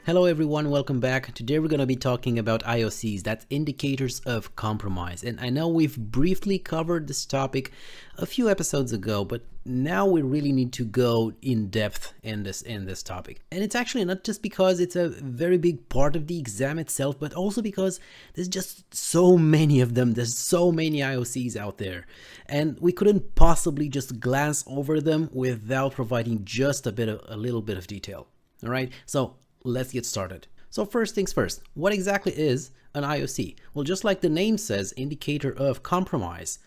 Hello everyone, welcome back. Today we're going to be talking about IoCs, that's indicators of compromise. And I know we've briefly covered this topic a few episodes ago, but now we really need to go in depth in this topic. And it's actually not just because it's a very big part of the exam itself, but also because there's just so many of them. There's so many IoCs out there, and we couldn't possibly just glance over them without providing just a little bit of detail. All right, so let's get started. So first things first, what exactly is an IoC? Well, just like the name says, indicator of compromise,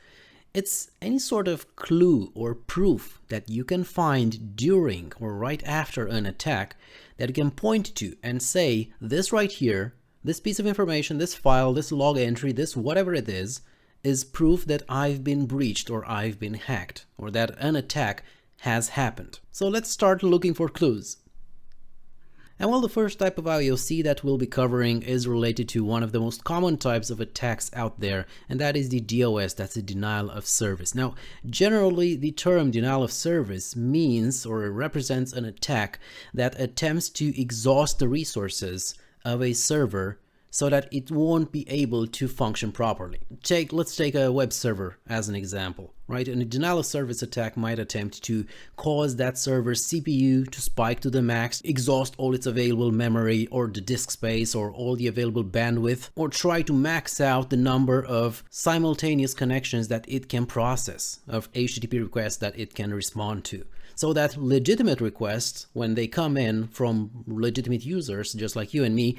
it's any sort of clue or proof that you can find during or right after an attack that you can point to and say, this right here, this piece of information, this file, this log entry, this whatever it is proof that I've been breached or I've been hacked or that an attack has happened. So let's start looking for clues. And well, the first type of IoC that we'll be covering is related to one of the most common types of attacks out there, and that is the DOS, that's the denial of service. Now, generally, the term denial of service means or represents an attack that attempts to exhaust the resources of a server so that it won't be able to function properly. Let's take a web server as an example, right? And a denial of service attack might attempt to cause that server's CPU to spike to the max, exhaust all its available memory or the disk space or all the available bandwidth, or try to max out the number of simultaneous connections that it can process, of HTTP requests that it can respond to. So that legitimate requests, when they come in from legitimate users, just like you and me,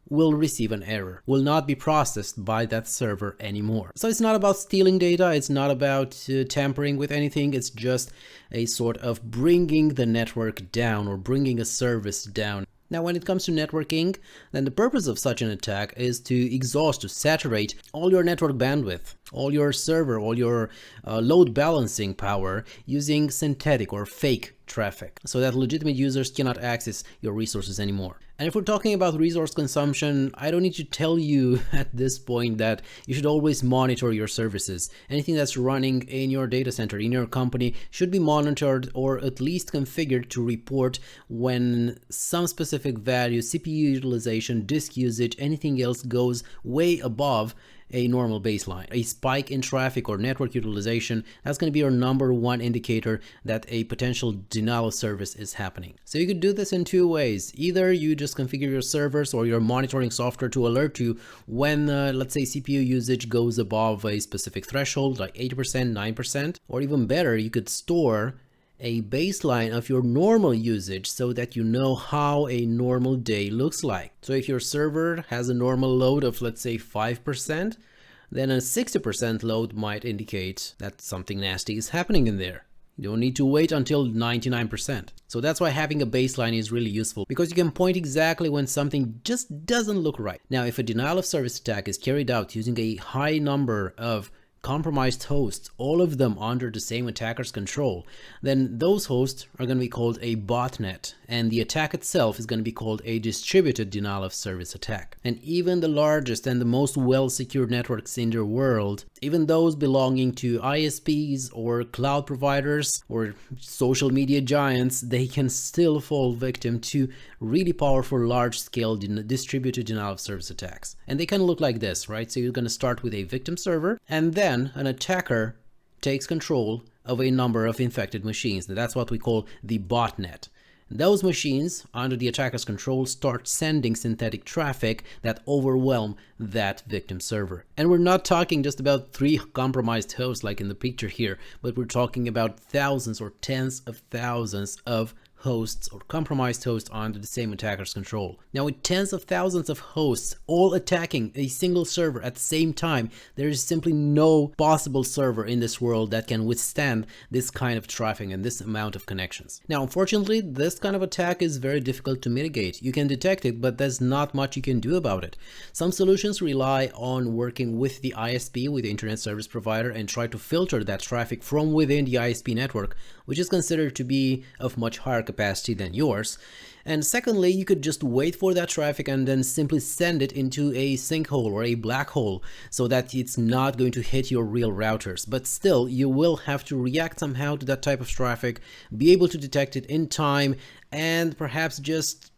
will receive an error, will not be processed by that server anymore. So it's not about stealing data, it's not about tampering with anything, it's just a sort of bringing the network down or bringing a service down. Now, when it comes to networking, then the purpose of such an attack is to exhaust, to saturate all your network bandwidth, all your server, all your load balancing power using synthetic or fake traffic so that legitimate users cannot access your resources anymore. And if we're talking about resource consumption, I don't need to tell you at this point that you should always monitor your services. Anything that's running in your data center, in your company, should be monitored or at least configured to report when some specific value, CPU utilization, disk usage, anything else goes way above a normal baseline. A spike in traffic or network utilization, that's going to be your number one indicator that a potential denial of service is happening. So you could do this in two ways. Either you just configure your servers or your monitoring software to alert you when, let's say, CPU usage goes above a specific threshold, like 80%, 9%, or even better, you could store a baseline of your normal usage so that you know how a normal day looks like. So if your server has a normal load of, let's say, 5%, then a 60% load might indicate that something nasty is happening in there. You don't need to wait until 99%. So that's why having a baseline is really useful, because you can point exactly when something just doesn't look right. Now, if a denial of service attack is carried out using a high number of compromised hosts, all of them under the same attacker's control, then those hosts are going to be called a botnet, and the attack itself is going to be called a distributed denial of service attack. And even the largest and the most well-secured networks in the world, even those belonging to ISPs or cloud providers or social media giants, they can still fall victim to really powerful large-scale distributed denial of service attacks. And they kind of look like this, right? So you're going to start with a victim server, and then an attacker takes control of a number of infected machines. That's what we call the botnet. Those machines, under the attacker's control, start sending synthetic traffic that overwhelm that victim server. And we're not talking just about 3 compromised hosts like in the picture here, but we're talking about thousands or tens of thousands of hosts or compromised hosts under the same attacker's control. Now, with tens of thousands of hosts all attacking a single server at the same time, there is simply no possible server in this world that can withstand this kind of traffic and this amount of connections. Now, unfortunately, this kind of attack is very difficult to mitigate. You can detect it, but there's not much you can do about it. Some solutions rely on working with the ISP, with the internet service provider, and try to filter that traffic from within the ISP network, which is considered to be of much higher capacity than yours. And secondly, you could just wait for that traffic and then simply send it into a sinkhole or a black hole so that it's not going to hit your real routers. But still, you will have to react somehow to that type of traffic, be able to detect it in time, and perhaps just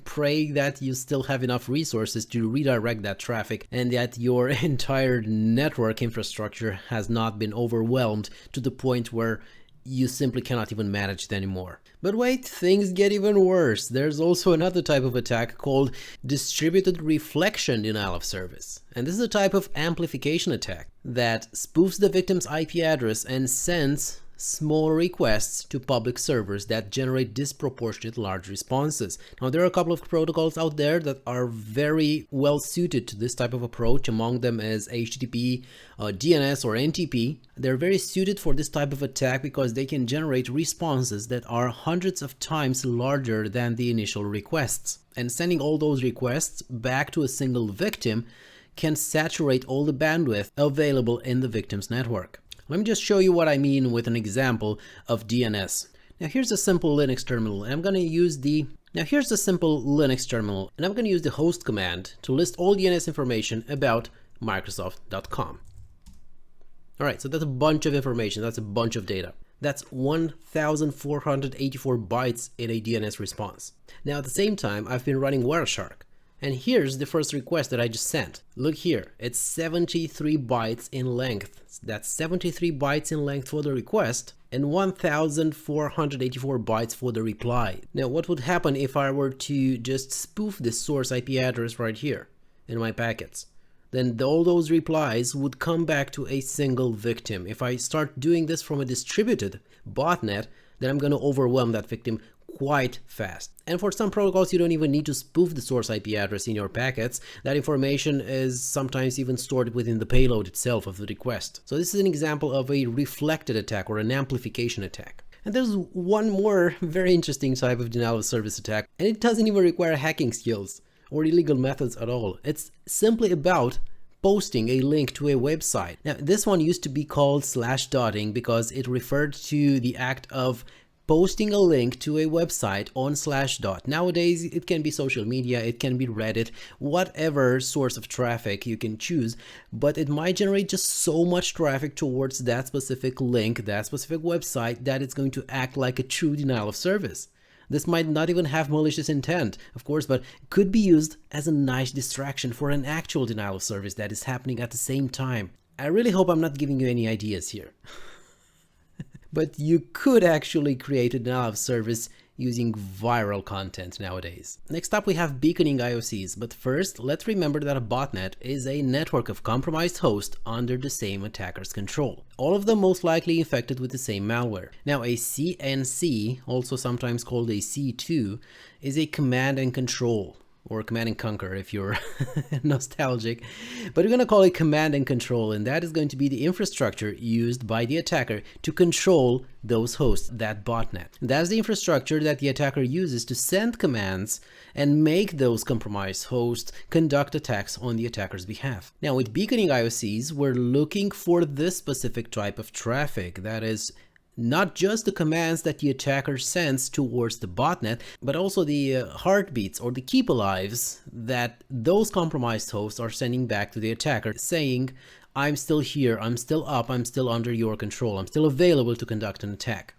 pray that you still have enough resources to redirect that traffic and that your entire network infrastructure has not been overwhelmed to the point where you simply cannot even manage it anymore. But wait, things get even worse. There's also another type of attack called distributed reflection denial of service. And this is a type of amplification attack that spoofs the victim's IP address and sends small requests to public servers that generate disproportionate large responses. Now, there are a couple of protocols out there that are very well suited to this type of approach. Among them is HTTP, DNS, or NTP. They're very suited for this type of attack because they can generate responses that are hundreds of times larger than the initial requests. And sending all those requests back to a single victim can saturate all the bandwidth available in the victim's network. Let me just show you what I mean with an example of DNS. Now here's a simple Linux terminal, and I'm going to use the host command to list all DNS information about Microsoft.com. Alright, so that's a bunch of information, that's a bunch of data. That's 1,484 bytes in a DNS response. Now at the same time, I've been running Wireshark. And here's the first request that I just sent. Look here, it's 73 bytes in length. That's 73 bytes in length for the request and 1,484 bytes for the reply. Now, what would happen if I were to just spoof this source IP address right here in my packets? Then all those replies would come back to a single victim. If I start doing this from a distributed botnet, then I'm going to overwhelm that victim quite fast. And for some protocols, you don't even need to spoof the source IP address in your packets. That information is sometimes even stored within the payload itself of the request. So this is an example of a reflected attack or an amplification attack. And there's one more very interesting type of denial of service attack, and it doesn't even require hacking skills or illegal methods at all. It's simply about posting a link to a website. Now, this one used to be called /dotting because it referred to the act of posting a link to a website on /dot. Nowadays, it can be social media, it can be Reddit, whatever source of traffic you can choose, but it might generate just so much traffic towards that specific link, that specific website, that it's going to act like a true denial of service. This might not even have malicious intent, of course, but could be used as a nice distraction for an actual denial of service that is happening at the same time. I really hope I'm not giving you any ideas here. But you could actually create a denial of service using viral content nowadays. Next up, we have beaconing IoCs, but first, let's remember that a botnet is a network of compromised hosts under the same attacker's control. All of them most likely infected with the same malware. Now, a CNC, also sometimes called a C2, is a command and control, or command and conquer if you're nostalgic, but we're going to call it command and control, and that is going to be the infrastructure used by the attacker to control those hosts, that botnet. That's the infrastructure that the attacker uses to send commands and make those compromised hosts conduct attacks on the attacker's behalf. Now, with beaconing IoCs, we're looking for this specific type of traffic, that is, not just the commands that the attacker sends towards the botnet, but also the heartbeats or the keep alives that those compromised hosts are sending back to the attacker, saying, I'm still here, I'm still up, I'm still under your control, I'm still available to conduct an attack.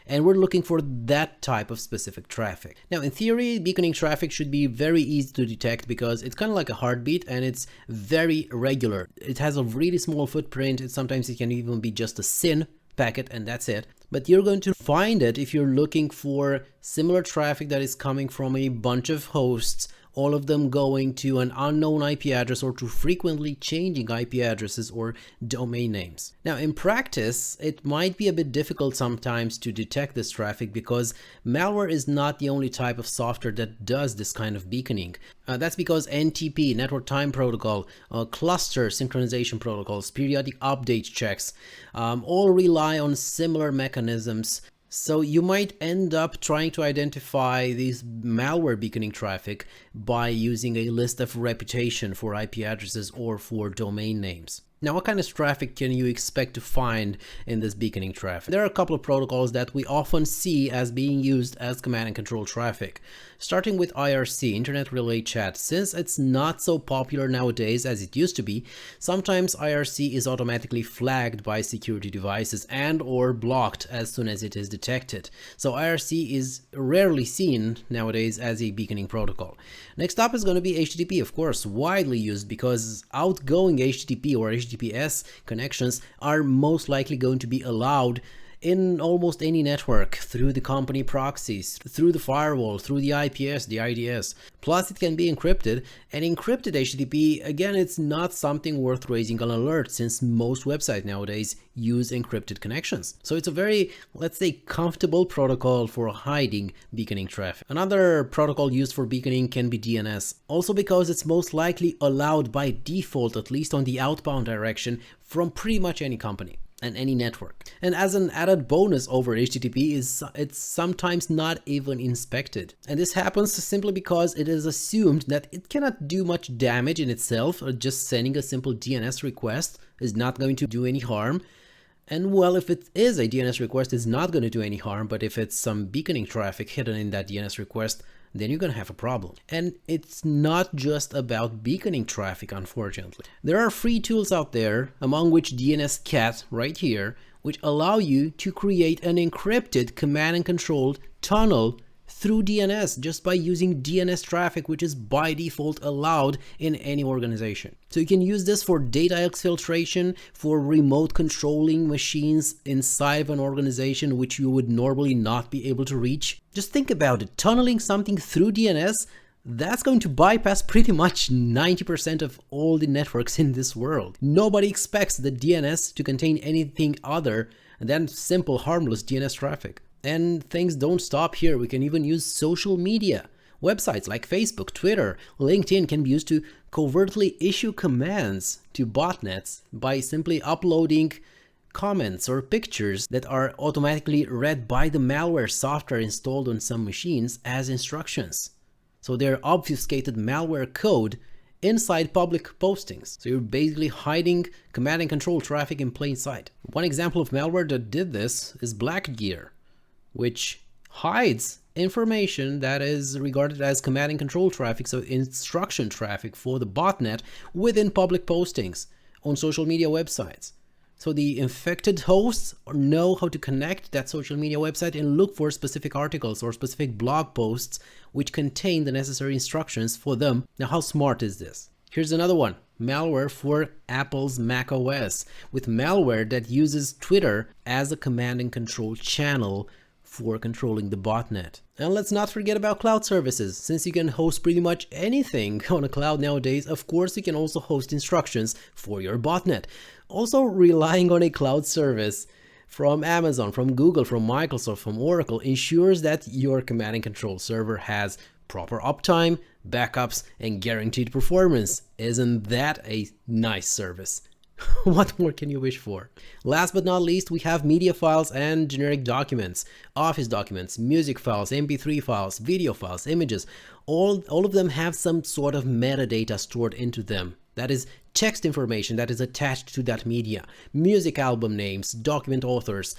And we're looking for that type of specific traffic. Now, in theory, beaconing traffic should be very easy to detect because it's kind of like a heartbeat and it's very regular. It has a really small footprint, sometimes it can even be just a SYN packet and that's it. But you're going to find it if you're looking for similar traffic that is coming from a bunch of hosts, all of them going to an unknown IP address or to frequently changing IP addresses or domain names. Now, in practice, it might be a bit difficult sometimes to detect this traffic because malware is not the only type of software that does this kind of beaconing. That's because NTP, Network Time Protocol, cluster synchronization protocols, periodic update checks, all rely on similar mechanisms. So you might end up trying to identify these malware beaconing traffic by using a list of reputation for IP addresses or for domain names. Now, what kind of traffic can you expect to find in this beaconing traffic? There are a couple of protocols that we often see as being used as command and control traffic. Starting with IRC, Internet Relay Chat. Since it's not so popular nowadays as it used to be, sometimes IRC is automatically flagged by security devices and or blocked as soon as it is detected. So IRC is rarely seen nowadays as a beaconing protocol. Next up is going to be HTTP, of course, widely used because outgoing HTTP or HTTPS connections are most likely going to be allowed in almost any network through the company proxies, through the firewall, through the IPS, the IDS. Plus, it can be encrypted, and encrypted HTTP, again, it's not something worth raising an alert since most websites nowadays use encrypted connections. So it's a very, let's say, comfortable protocol for hiding beaconing traffic. Another protocol used for beaconing can be DNS, also because it's most likely allowed by default, at least on the outbound direction, from pretty much any company and any network. And as an added bonus over HTTP it's sometimes not even inspected. And this happens simply because it is assumed that it cannot do much damage in itself, or just sending a simple DNS request is not going to do any harm. And well, if it is a DNS request, it's not going to do any harm, but if it's some beaconing traffic hidden in that DNS request, then you're going to have a problem. And it's not just about beaconing traffic, unfortunately. There are free tools out there, among which DNSCat right here, which allow you to create an encrypted command and control tunnel through DNS just by using DNS traffic, which is by default allowed in any organization. So you can use this for data exfiltration, for remote controlling machines inside of an organization which you would normally not be able to reach. Just think about it, tunneling something through DNS, that's going to bypass pretty much 90% of all the networks in this world. Nobody expects the DNS to contain anything other than simple harmless DNS traffic. And things don't stop here. We can even use social media. Websites like Facebook, Twitter, LinkedIn can be used to covertly issue commands to botnets by simply uploading comments or pictures that are automatically read by the malware software installed on some machines as instructions. So they're obfuscated malware code inside public postings. So you're basically hiding command and control traffic in plain sight. One example of malware that did this is Blackgear, which hides information that is regarded as command and control traffic, so instruction traffic for the botnet within public postings on social media websites. So the infected hosts know how to connect that social media website and look for specific articles or specific blog posts which contain the necessary instructions for them. Now, how smart is this? Here's another one. Malware for Apple's Mac OS, with malware that uses Twitter as a command and control channel for controlling the botnet. And let's not forget about cloud services. Since you can host pretty much anything on a cloud nowadays, of course you can also host instructions for your botnet. Also, relying on a cloud service from Amazon, from Google, from Microsoft, from Oracle ensures that your command and control server has proper uptime, backups, and guaranteed performance. Isn't that a nice service? What more can you wish for? Last but not least, we have media files and generic documents, Office documents, music files, MP3 files, video files, images. All of them have some sort of metadata stored into them. That is text information that is attached to that media, music album names, document authors,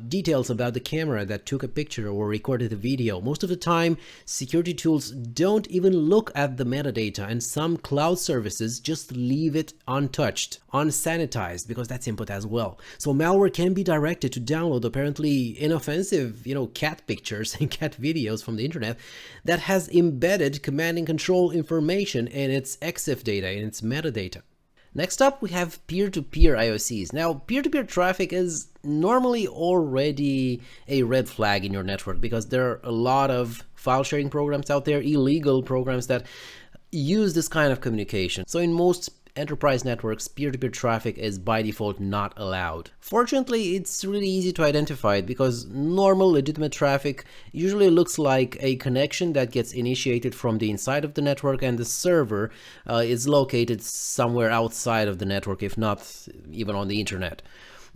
details about the camera that took a picture or recorded a video. Most of the time, security tools don't even look at the metadata, and some cloud services just leave it untouched, unsanitized, because that's input as well. So malware can be directed to download apparently inoffensive, cat pictures and cat videos from the internet that has embedded command and control information in its EXIF data, in its metadata. Next up, we have peer-to-peer IoCs. Now, peer-to-peer traffic is normally already a red flag in your network because there are a lot of file sharing programs out there, illegal programs that use this kind of communication. So in most enterprise networks, peer-to-peer traffic is by default not allowed. Fortunately, it's really easy to identify it because normal legitimate traffic usually looks like a connection that gets initiated from the inside of the network, and the server is located somewhere outside of the network, if not even on the internet.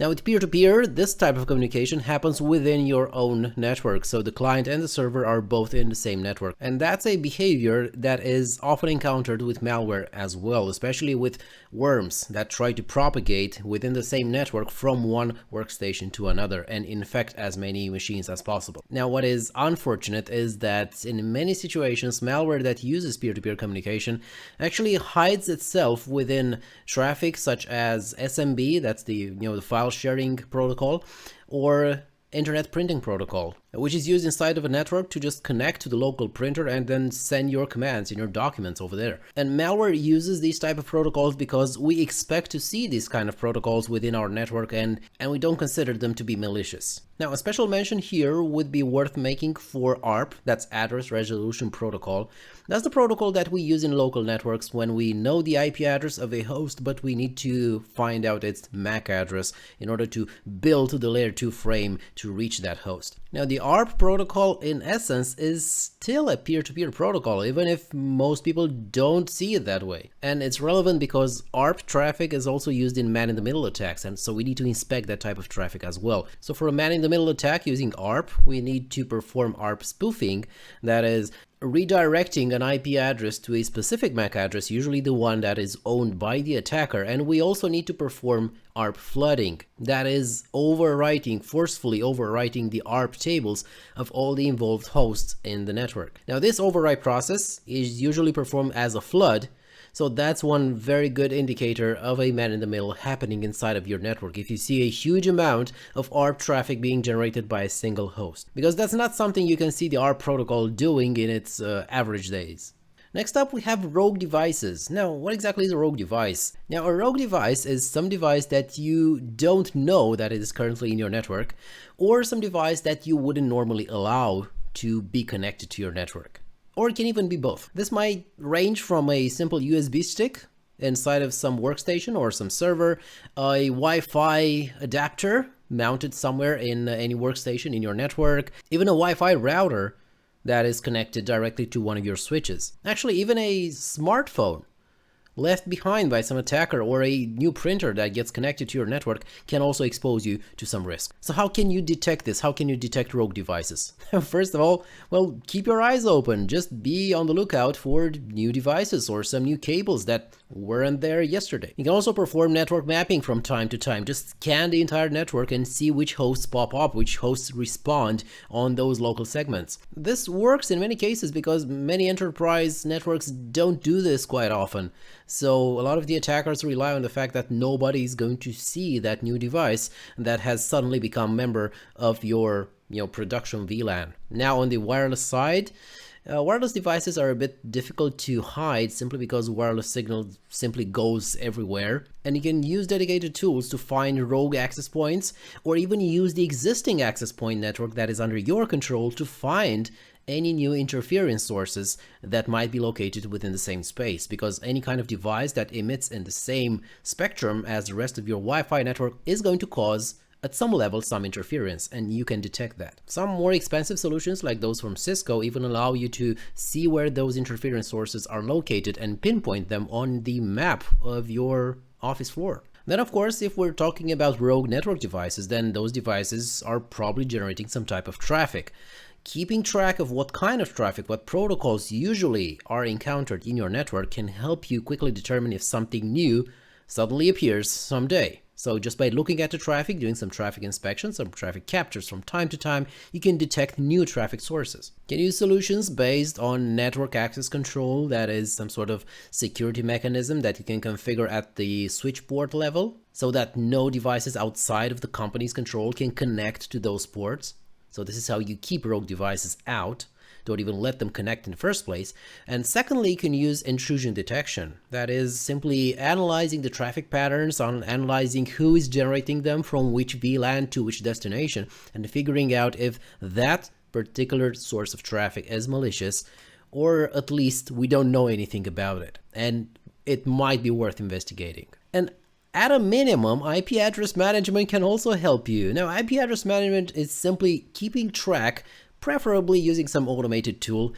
Now with peer-to-peer, this type of communication happens within your own network, so the client and the server are both in the same network. And that's a behavior that is often encountered with malware as well, especially with worms that try to propagate within the same network from one workstation to another and infect as many machines as possible. Now what is unfortunate is that in many situations, malware that uses peer-to-peer communication actually hides itself within traffic such as SMB, that's the file sharing protocol, or internet printing protocol, which is used inside of a network to just connect to the local printer and then send your commands and your documents over there. And malware uses these type of protocols because we expect to see these kind of protocols within our network, and we don't consider them to be malicious. Now, a special mention here would be worth making for ARP, that's Address Resolution Protocol. That's the protocol that we use in local networks when we know the IP address of a host, but we need to find out its MAC address in order to build the layer 2 frame to reach that host. Now, the ARP protocol in essence is still a peer-to-peer protocol, even if most people don't see it that way. And it's relevant because ARP traffic is also used in man-in-the-middle attacks, and so we need to inspect that type of traffic as well. So for a man-in-the-middle attack using ARP, we need to perform ARP spoofing, that is, redirecting an IP address to a specific MAC address, usually the one that is owned by the attacker. And we also need to perform ARP flooding, that is forcefully overwriting the ARP tables of all the involved hosts in the network. Now this overwrite process is usually performed as a flood, so that's one very good indicator of a man-in-the-middle happening inside of your network if you see a huge amount of ARP traffic being generated by a single host, because that's not something you can see the ARP protocol doing in its average days. Next up, we have rogue devices. Now, what exactly is a rogue device? Now, a rogue device is some device that you don't know that it is currently in your network, or some device that you wouldn't normally allow to be connected to your network. Or it can even be both. This might range from a simple USB stick inside of some workstation or some server, a Wi-Fi adapter mounted somewhere in any workstation in your network, even a Wi-Fi router that is connected directly to one of your switches. Actually, even a smartphone left behind by some attacker or a new printer that gets connected to your network can also expose you to some risk. So how can you detect this? How can you detect rogue devices? First of all, well, keep your eyes open. Just be on the lookout for new devices or some new cables that weren't there yesterday. You can also perform network mapping from time to time. Just scan the entire network and see which hosts pop up, which hosts respond on those local segments. This works in many cases because many enterprise networks don't do this quite often. So a lot of the attackers rely on the fact that nobody is going to see that new device that has suddenly become a member of your production VLAN. Now on the wireless side, wireless devices are a bit difficult to hide simply because wireless signal simply goes everywhere, and you can use dedicated tools to find rogue access points, or even use the existing access point network that is under your control to find any new interference sources that might be located within the same space, because any kind of device that emits in the same spectrum as the rest of your Wi-Fi network is going to cause at some level some interference, and you can detect that. Some more expensive solutions like those from Cisco even allow you to see where those interference sources are located and pinpoint them on the map of your office floor. Then of course, if we're talking about rogue network devices, then those devices are probably generating some type of traffic. Keeping track of what kind of traffic, what protocols usually are encountered in your network can help you quickly determine if something new suddenly appears someday. So just by looking at the traffic, doing some traffic inspection, some traffic captures from time to time, you can detect new traffic sources. You can use solutions based on network access control, that is some sort of security mechanism that you can configure at the switch port level so that no devices outside of the company's control can connect to those ports. So this is how you keep rogue devices out. Don't even let them connect in the first place. And secondly, you can use intrusion detection. That is simply analyzing the traffic patterns, analyzing who is generating them from which VLAN to which destination, and figuring out if that particular source of traffic is malicious, or at least we don't know anything about it, and it might be worth investigating. And at a minimum, IP address management can also help you. Now, IP address management is simply keeping track, preferably using some automated tool,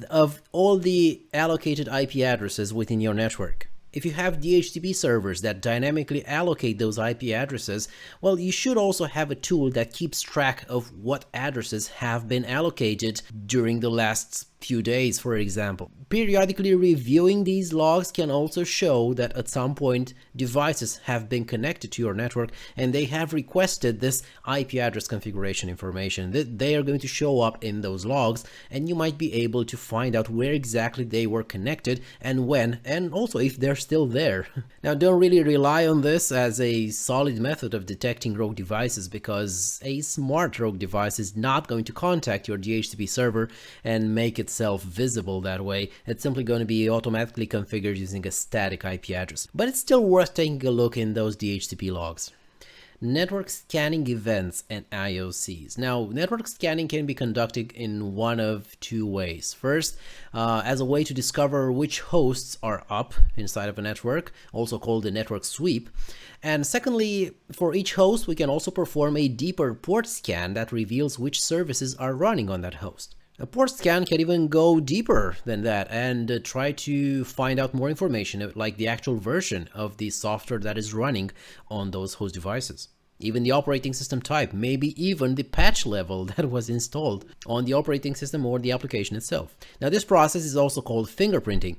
of all the allocated IP addresses within your network. If you have DHCP servers that dynamically allocate those IP addresses, well, you should also have a tool that keeps track of what addresses have been allocated during the last few days, for example. Periodically reviewing these logs can also show that at some point devices have been connected to your network and they have requested this IP address configuration information. They are going to show up in those logs, and you might be able to find out where exactly they were connected and when, and also if they're still there. Now, don't really rely on this as a solid method of detecting rogue devices, because a smart rogue device is not going to contact your DHCP server and make itself visible that way. It's simply going to be automatically configured using a static IP address. But it's still worth taking a look in those DHCP logs. Network scanning events and IoCs. Now, network scanning can be conducted in one of two ways. First, as a way to discover which hosts are up inside of a network, also called the network sweep. And secondly, for each host, we can also perform a deeper port scan that reveals which services are running on that host. A port scan can even go deeper than that and try to find out more information, like the actual version of the software that is running on those host devices. Even the operating system type, maybe even the patch level that was installed on the operating system or the application itself. Now, this process is also called fingerprinting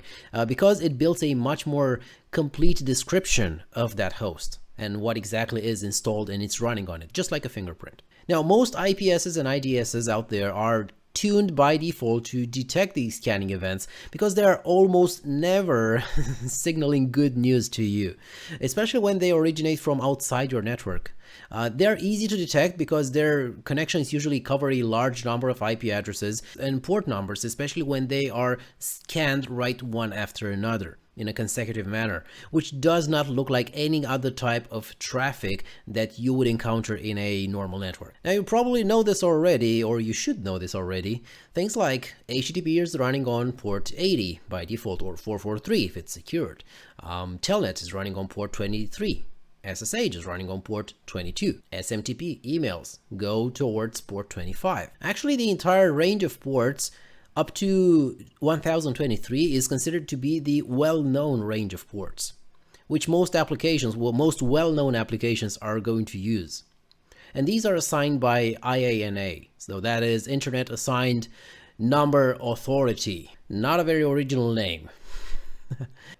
because it builds a much more complete description of that host and what exactly is installed and it's running on it, just like a fingerprint. Now, most IPSs and IDSs out there are tuned by default to detect these scanning events because they are almost never signaling good news to you, especially when they originate from outside your network. They're easy to detect because their connections usually cover a large number of IP addresses and port numbers, especially when they are scanned right one after another in a consecutive manner, which does not look like any other type of traffic that you would encounter in a normal network. Now, you probably know this already, or you should know this already. Things like HTTP is running on port 80 by default, or 443 if it's secured. Telnet is running on port 23. SSH is running on port 22. SMTP emails go towards port 25. Actually, the entire range of ports up to 1023 is considered to be the well-known range of ports, which most applications, well, most well-known applications are going to use. And these are assigned by IANA, so that is Internet Assigned Number Authority. Not a very original name.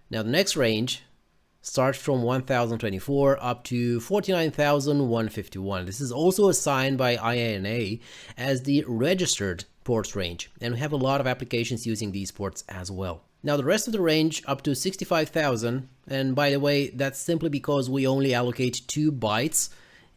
Now, the next range starts from 1024 up to 49,151. This is also assigned by IANA as the registered ports range, and we have a lot of applications using these ports as well. Now, the rest of the range up to 65,000, and by the way, that's simply because we only allocate 2 bytes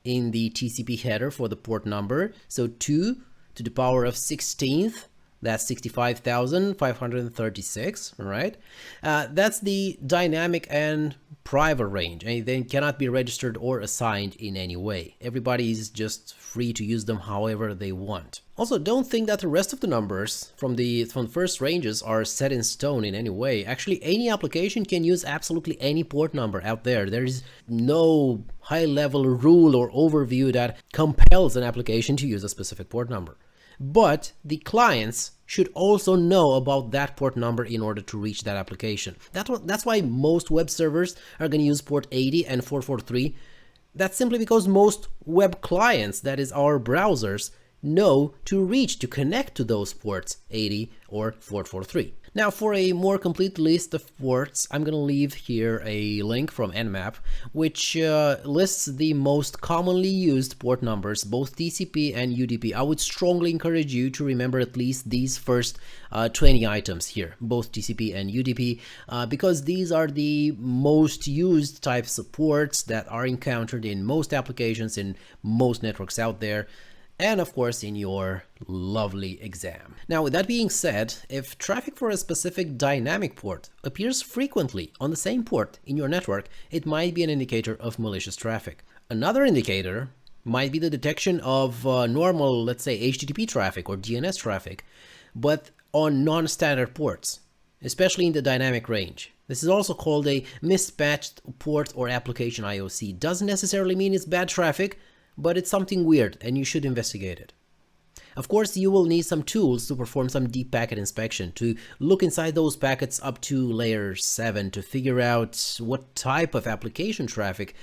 in the TCP header for the port number, so 2 to the power of 16th, that's 65,536, all right? That's the dynamic and private range, and they cannot be registered or assigned in any way. Everybody is just free to use them however they want. Also, don't think that the rest of the numbers from the first ranges are set in stone in any way. Actually, any application can use absolutely any port number out there. There is no high-level rule or overview that compels an application to use a specific port number. But the clients should also know about that port number in order to reach that application. That's why most web servers are going to use port 80 and 443. That's simply because most web clients, that is our browsers, know to connect to those ports 80 or 443. Now, for a more complete list of ports, I'm going to leave here a link from Nmap, which lists the most commonly used port numbers, both TCP and UDP. I would strongly encourage you to remember at least these first 20 items here, both TCP and UDP, because these are the most used types of ports that are encountered in most applications, in most networks out there, and of course in your lovely exam. Now, with that being said, if traffic for a specific dynamic port appears frequently on the same port in your network, it might be an indicator of malicious traffic. Another indicator might be the detection of normal, let's say, HTTP traffic or DNS traffic, but on non-standard ports, especially in the dynamic range. This is also called a mismatched port or application IOC. Doesn't necessarily mean it's bad traffic, but it's something weird and you should investigate it. Of course, you will need some tools to perform some deep packet inspection, to look inside those packets up to layer 7 to figure out what type of application traffic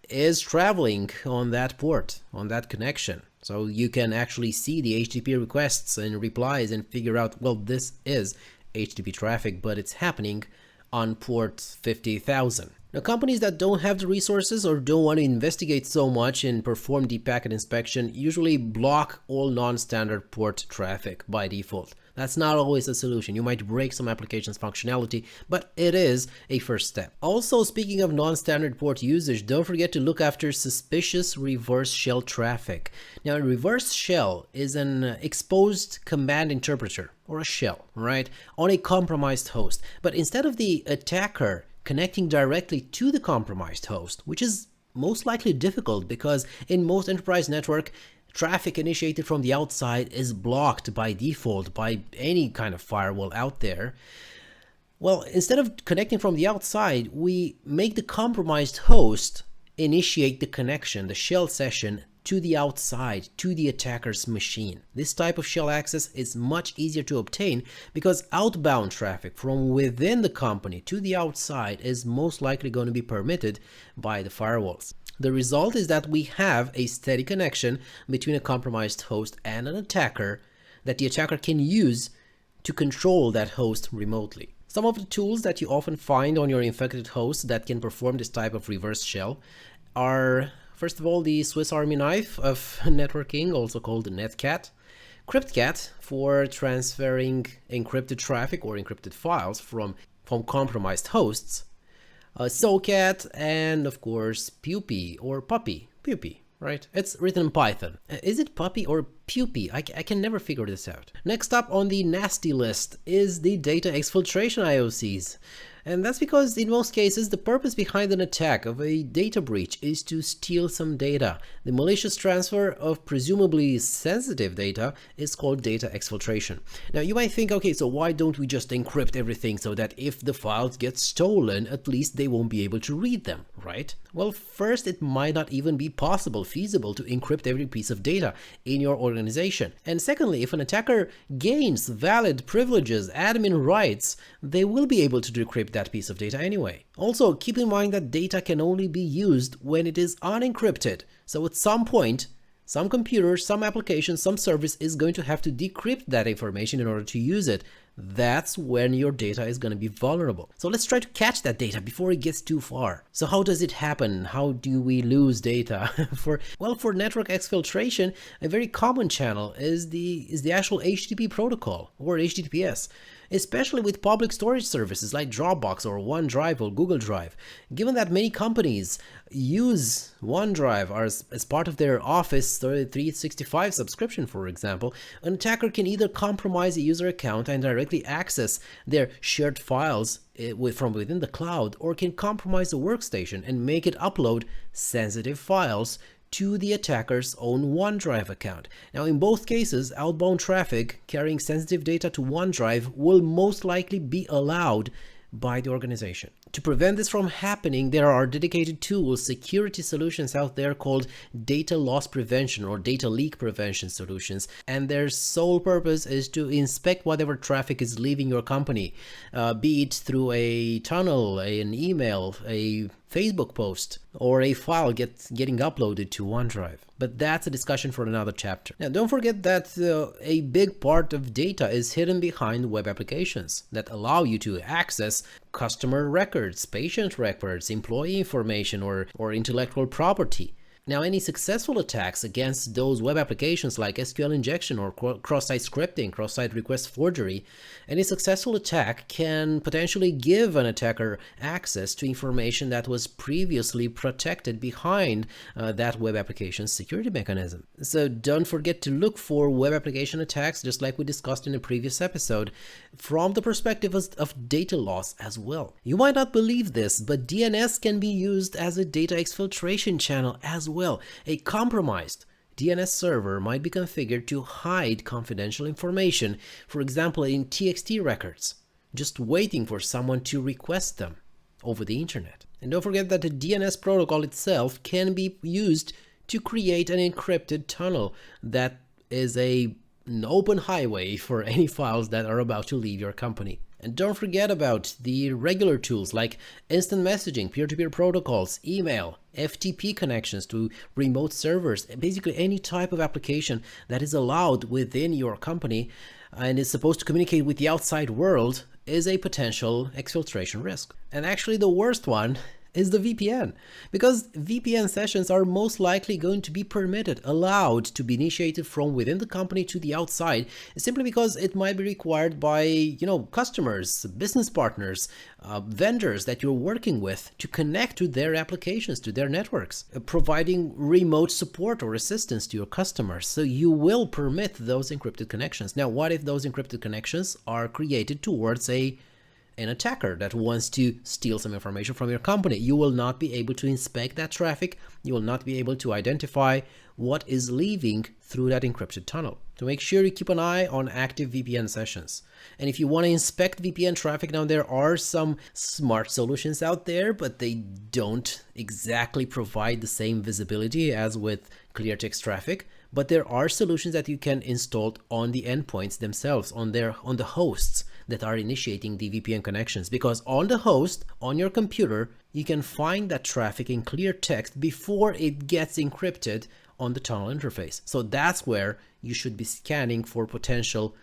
is traveling on that port, on that connection. So you can actually see the HTTP requests and replies and figure out, well, this is HTTP traffic, but it's happening on port 50,000. Now, companies that don't have the resources or don't want to investigate so much and perform deep packet inspection usually block all non-standard port traffic by default. That's not always a solution. You might break some application's functionality, but it is a first step. Also, speaking of non-standard port usage, don't forget to look after suspicious reverse shell traffic. Now, a reverse shell is an exposed command interpreter, or a shell, right, on a compromised host. But instead of the attacker connecting directly to the compromised host, which is most likely difficult because in most enterprise network, traffic initiated from the outside is blocked by default by any kind of firewall out there. Well, instead of connecting from the outside, we make the compromised host initiate the connection, the shell session, to the outside, to the attacker's machine. This type of shell access is much easier to obtain because outbound traffic from within the company to the outside is most likely going to be permitted by the firewalls. The result is that we have a steady connection between a compromised host and an attacker that the attacker can use to control that host remotely. Some of the tools that you often find on your infected host that can perform this type of reverse shell are, first of all, the Swiss Army knife of networking, also called the Netcat, CryptCat for transferring encrypted traffic or encrypted files from compromised hosts, SoCat, and of course PeertoPeer or PeertoPeer, right? It's written in Python. Is it Puppy or PeertoPeer? I can never figure this out. Next up on the nasty list is the data exfiltration IoCs. And that's because in most cases, the purpose behind an attack of a data breach is to steal some data. The malicious transfer of presumably sensitive data is called data exfiltration. Now you might think, okay, so why don't we just encrypt everything so that if the files get stolen, at least they won't be able to read them, right? Well, first, it might not even be feasible to encrypt every piece of data in your organization. And secondly, if an attacker gains valid privileges, admin rights, they will be able to decrypt that piece of data anyway. Also, keep in mind that data can only be used when it is unencrypted. So at some point, some computer, some application, some service is going to have to decrypt that information in order to use it. That's when your data is going to be vulnerable. So let's try to catch that data before it gets too far. So how does it happen? How do we lose data? For network exfiltration, a very common channel is the actual HTTP protocol or HTTPS, especially with public storage services like Dropbox or OneDrive or Google Drive. Given that many companies use OneDrive as part of their Office 365 subscription, for example, an attacker can either compromise a user account and directly access their shared files from within the cloud, or can compromise the workstation and make it upload sensitive files to the attacker's own OneDrive account. Now, in both cases, outbound traffic carrying sensitive data to OneDrive will most likely be allowed by the organization. To prevent this from happening, there are dedicated tools, security solutions out there called data loss prevention or data leak prevention solutions, and their sole purpose is to inspect whatever traffic is leaving your company, be it through a tunnel, an email, a Facebook post, or a file getting uploaded to OneDrive. But that's a discussion for another chapter. Now, don't forget that a big part of data is hidden behind web applications that allow you to access customer records, patient records, employee information, or intellectual property. Now, any successful attacks against those web applications like SQL injection or cross-site scripting, cross-site request forgery, any successful attack can potentially give an attacker access to information that was previously protected behind that web application's security mechanism. So don't forget to look for web application attacks, just like we discussed in a previous episode, from the perspective of data loss as well. You might not believe this, but DNS can be used as a data exfiltration channel as well. A compromised DNS server might be configured to hide confidential information, for example in TXT records, just waiting for someone to request them over the internet. And don't forget that the DNS protocol itself can be used to create an encrypted tunnel that is a an open highway for any files that are about to leave your company. And don't forget about the regular tools like instant messaging, peer-to-peer protocols, email, FTP connections to remote servers, basically any type of application that is allowed within your company and is supposed to communicate with the outside world is a potential exfiltration risk. And actually the worst one is the VPN, because VPN sessions are most likely going to be permitted, allowed to be initiated from within the company to the outside, simply because it might be required by, customers, business partners, vendors that you're working with to connect to their applications, to their networks, providing remote support or assistance to your customers. So you will permit those encrypted connections. Now, what if those encrypted connections are created towards an attacker that wants to steal some information from your company? You will not be able to inspect that traffic. You will not be able to identify what is leaving through that encrypted tunnel. So make sure you keep an eye on active VPN sessions. And if you want to inspect VPN traffic, now there are some smart solutions out there, but they don't exactly provide the same visibility as with clear text traffic. But there are solutions that you can install on the endpoints themselves, on the hosts that are initiating the VPN connections, because on the host, on your computer, you can find that traffic in clear text before it gets encrypted on the tunnel interface. So that's where you should be scanning for potential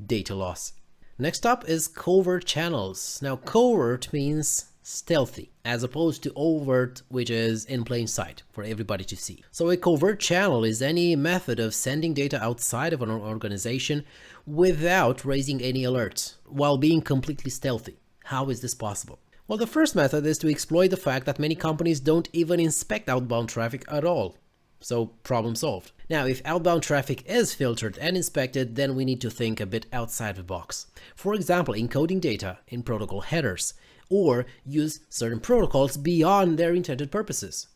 data loss. Next up is Covert Channels. Now, covert means stealthy, as opposed to overt, which is in plain sight for everybody to see. So a covert channel is any method of sending data outside of an organization without raising any alerts, while being completely stealthy. How is this possible? Well, the first method is to exploit the fact that many companies don't even inspect outbound traffic at all. So problem solved. Now, if outbound traffic is filtered and inspected, then we need to think a bit outside the box. For example, encoding data in protocol headers, or use certain protocols beyond their intended purposes.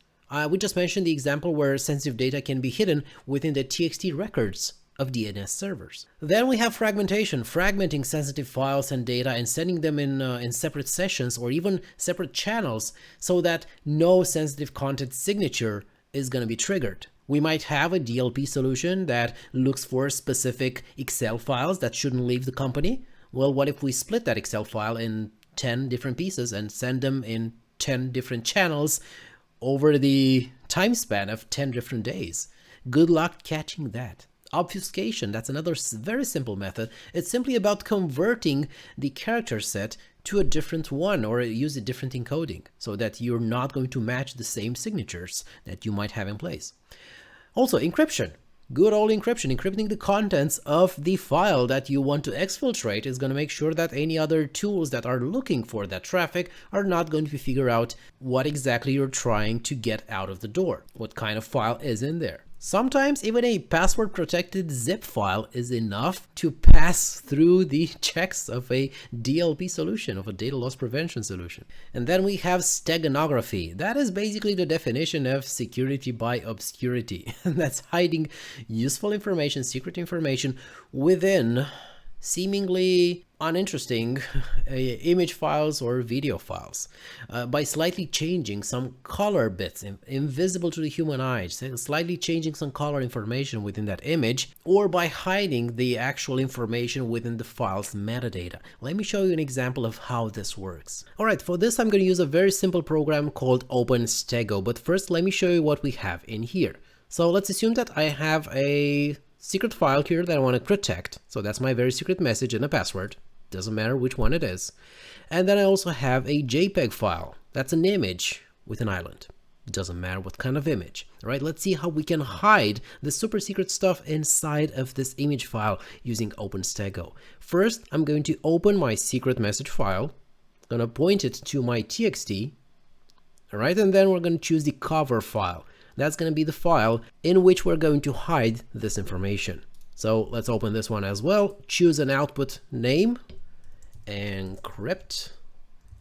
We just mentioned the example where sensitive data can be hidden within the TXT records of DNS servers. Then we have fragmentation, fragmenting sensitive files and data and sending them in separate sessions or even separate channels so that no sensitive content signature is going to be triggered. We might have a DLP solution that looks for specific Excel files that shouldn't leave the company. Well, what if we split that Excel file in 10 different pieces and send them in 10 different channels over the time span of 10 different days? Good luck catching that. Obfuscation, that's another very simple method. It's simply about converting the character set to a different one or use a different encoding so that you're not going to match the same signatures that you might have in place. Also, encryption. Good old encryption, encrypting the contents of the file that you want to exfiltrate is going to make sure that any other tools that are looking for that traffic are not going to figure out what exactly you're trying to get out of the door, what kind of file is in there. Sometimes even a password-protected zip file is enough to pass through the checks of a DLP solution, of a data loss prevention solution. And then we have steganography. That is basically the definition of security by obscurity. That's hiding useful information, secret information within seemingly uninteresting image files or video files by slightly changing some color bits invisible to the human eye, slightly changing some color information within that image, or by hiding the actual information within the file's metadata. Let me show you an example of how this works. Alright, for this I'm going to use a very simple program called OpenStego, but first let me show you what we have in here. So let's assume that I have a secret file here that I want to protect. So that's my very secret message and a password. Doesn't matter which one it is. And then I also have a JPEG file. That's an image with an island. Doesn't matter what kind of image. All right, let's see how we can hide the super secret stuff inside of this image file using OpenStego. First, I'm going to open my secret message file. I'm going to point it to my TXT. All right, and then we're going to choose the cover file. That's going to be the file in which we're going to hide this information. So let's open this one as well. Choose an output name, encrypt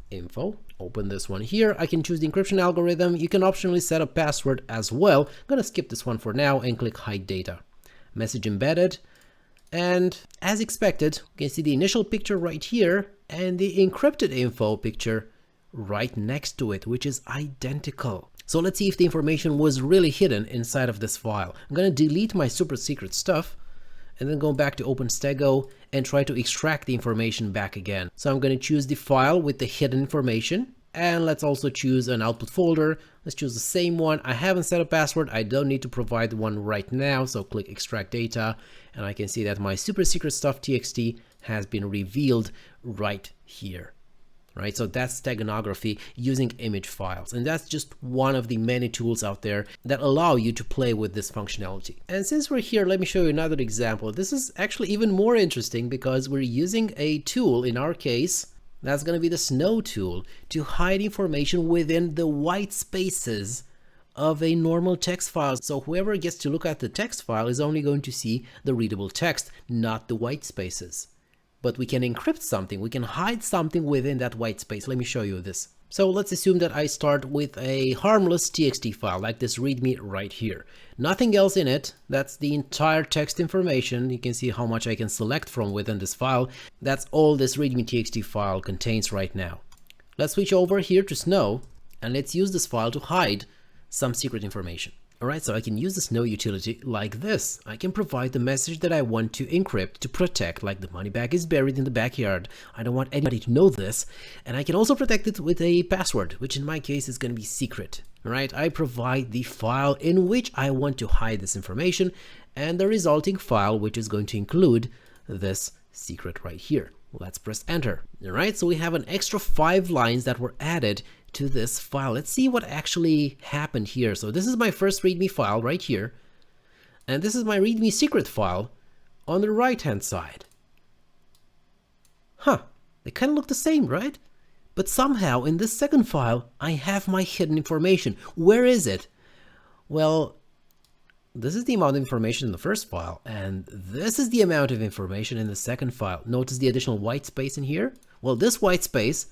info. Open this one here. I can choose the encryption algorithm. You can optionally set a password as well. I'm going to skip this one for now and click hide data. Message embedded. And as expected, you can see the initial picture right here and the encrypted info picture right next to it, which is identical. So let's see if the information was really hidden inside of this file. I'm going to delete my super secret stuff and then go back to OpenStego and try to extract the information back again. So I'm going to choose the file with the hidden information, and let's also choose an output folder. Let's choose the same one. I haven't set a password. I don't need to provide one right now. So click extract data, and I can see that my super secret stuff txt has been revealed right here. Right, so that's steganography using image files, and that's just one of the many tools out there that allow you to play with this functionality. And since we're here, let me show you another example. This is actually even more interesting because we're using a tool, in our case, that's going to be the Snow tool, to hide information within the white spaces of a normal text file. So whoever gets to look at the text file is only going to see the readable text, not the white spaces. But we can encrypt something, we can hide something within that white space. Let me show you this. So let's assume that I start with a harmless txt file, like this readme right here. Nothing else in it. That's the entire text information. You can see how much I can select from within this file. That's all this readme txt file contains right now. Let's switch over here to Snow, and let's use this file to hide some secret information. Alright, so I can use the Snow utility like this. I can provide the message that I want to encrypt, to protect, like the money bag is buried in the backyard. I don't want anybody to know this. And I can also protect it with a password, which in my case is going to be secret. Alright, I provide the file in which I want to hide this information and the resulting file, which is going to include this secret right here. Let's press enter. Alright, so we have an extra 5 lines that were added to this file. Let's see what actually happened here. So this is my first readme file right here, and this is my readme secret file on the right hand side. Huh, they kind of look the same, right? But somehow in this second file I have my hidden information. Where is it? Well, this is the amount of information in the first file, and this is the amount of information in the second file. Notice the additional white space in here? Well, this white space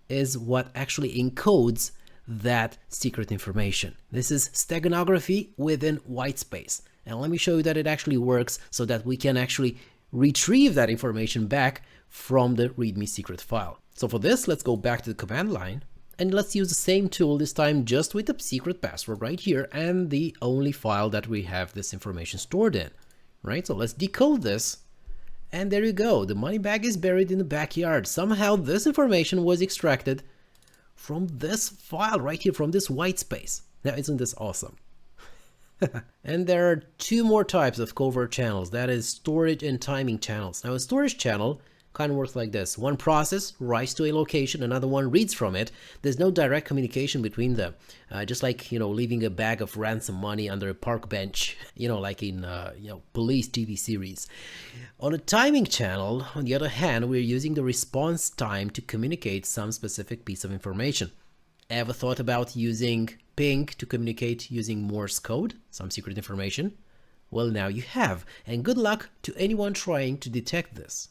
is what actually encodes that secret information. This is steganography within white space. And let me show you that it actually works so that we can actually retrieve that information back from the readme secret file. So for this, let's go back to the command line and let's use the same tool, this time just with the secret password right here and the only file that we have this information stored in. Right, so let's decode this. And there you go, the money bag is buried in the backyard. Somehow this information was extracted from this file right here, from this white space. Now, isn't this awesome? And there are 2 more types of covert channels, that is storage and timing channels. Now, a storage channel kind of works like this. One process writes to a location, another one reads from it. There's no direct communication between them. Just like, leaving a bag of ransom money under a park bench, like in, police TV series. On a timing channel, on the other hand, we're using the response time to communicate some specific piece of information. Ever thought about using ping to communicate using Morse code, some secret information? Well, now you have, and good luck to anyone trying to detect this.